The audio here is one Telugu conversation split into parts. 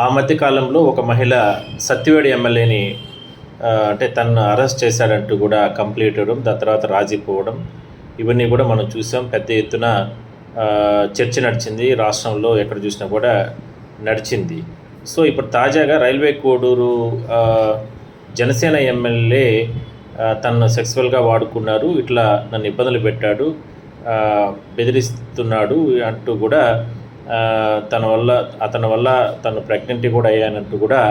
ఆ మధ్య కాలంలో ఒక మహిళ సత్యవేడి ఎమ్మెల్యేని అంటే తనను అరెస్ట్ చేశాడంటూ కూడా కంప్లైంట్ ఇవ్వడం, దాని తర్వాత రాజీ పోవడం, ఇవన్నీ కూడా మనం చూసాం. పెద్ద ఎత్తున చర్చ నడిచింది రాష్ట్రంలో, ఎక్కడ చూసినా కూడా నడిచింది. సో ఇప్పుడు తాజాగా రైల్వే కోడూరు జనసేన ఎమ్మెల్యే తనను సెక్సువల్గా వాడుకున్నారు, ఇట్లా నన్ను ఇబ్బందులు పెట్టాడు, బెదిరిస్తున్నాడు అంటూ కూడా అతని వల్ల తను ప్రెగ్నెంట్ కూడా అయ్యానంటూ కూడా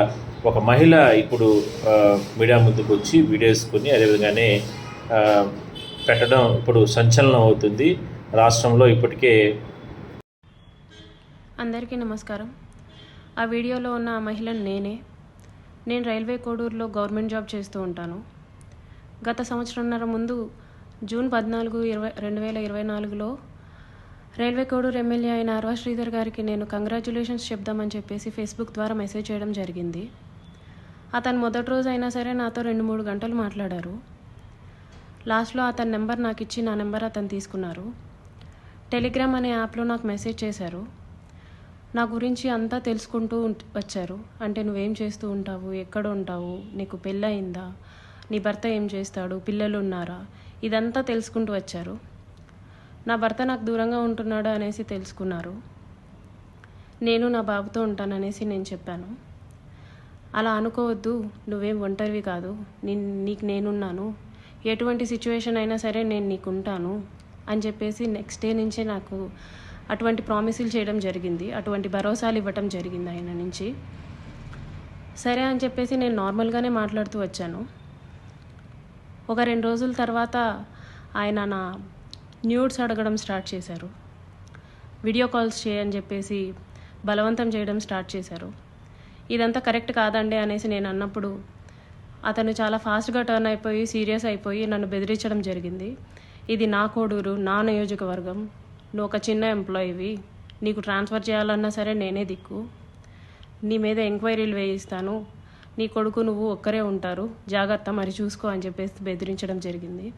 ఒక మహిళ ఇప్పుడు మీడియా ముందుకు వచ్చి వీడియోస్కొని అదేవిధంగానే పెట్టడం ఇప్పుడు సంచలనం అవుతుంది రాష్ట్రంలో. ఇప్పటికే అందరికీ నమస్కారం. ఆ వీడియోలో ఉన్న ఆ మహిళను నేను రైల్వే కోడూరులో గవర్నమెంట్ జాబ్ చేస్తూ ఉంటాను. గత సంవత్సరంన్నర ముందు జూన్ 14, 2024లో రైల్వే కోడూరు ఎమ్మెల్యే అయిన ఆర్వా శ్రీధర్ గారికి నేను కంగ్రాచ్యులేషన్స్ చెప్దామని చెప్పేసి ఫేస్బుక్ ద్వారా మెసేజ్ చేయడం జరిగింది. అతను మొదటి రోజు అయినా సరే నాతో 2-3 గంటలు మాట్లాడారు. లాస్ట్లో అతని నెంబర్ నాకు ఇచ్చి నా నెంబర్ అతను తీసుకున్నారు. టెలిగ్రామ్ అనే యాప్లో నాకు మెసేజ్ చేశారు. నా గురించి అంతా తెలుసుకుంటూ వచ్చారు. అంటే నువ్వేం చేస్తూ ఉంటావు, ఎక్కడ ఉంటావు, నీకు పెళ్ళయిందా, నీ భర్త ఏం చేస్తాడు, పిల్లలు ఉన్నారా, ఇదంతా తెలుసుకుంటూ వచ్చారు. నా భర్త నాకు దూరంగా ఉంటున్నాడు అనేసి తెలుసుకున్నారు. నేను నా బాబుతో ఉంటాననేసి నేను చెప్పాను. అలా అనుకోవద్దు, నువ్వేం ఒంటరివి కాదు, నీకు నేనున్నాను, ఎటువంటి సిచ్యువేషన్ అయినా సరే నేను నీకు ఉంటాను అని చెప్పేసి నెక్స్ట్ డే నుంచే నాకు అటువంటి ప్రామిసులు చేయడం జరిగింది, అటువంటి భరోసాలు ఇవ్వటం జరిగింది ఆయన నుంచి. సరే అని చెప్పేసి నేను నార్మల్గానే మాట్లాడుతూ వచ్చాను. ఒక 2 రోజుల తర్వాత ఆయన నా న్యూడ్స్ అడగడం స్టార్ట్ చేశారు. వీడియో కాల్స్ చేయని చెప్పేసి బలవంతం చేయడం స్టార్ట్ చేశారు. ఇదంతా కరెక్ట్ కాదండి అనేసి నేను అన్నప్పుడు అతను చాలా ఫాస్ట్గా టర్న్ అయిపోయి సీరియస్ అయిపోయి నన్ను బెదిరించడం జరిగింది. ఇది నా కోడూరు, నా నియోజకవర్గం, నువ్వు ఒక చిన్న ఎంప్లాయీవి, నీకు ట్రాన్స్ఫర్ చేయాలన్నా సరే నేనే దిక్కు, నీ మీద ఎంక్వైరీలు వేయిస్తాను, నీ కొడుకు నువ్వు ఒక్కరే ఉంటారు, జాగ్రత్త మరి చూసుకో అని చెప్పేసి బెదిరించడం జరిగింది.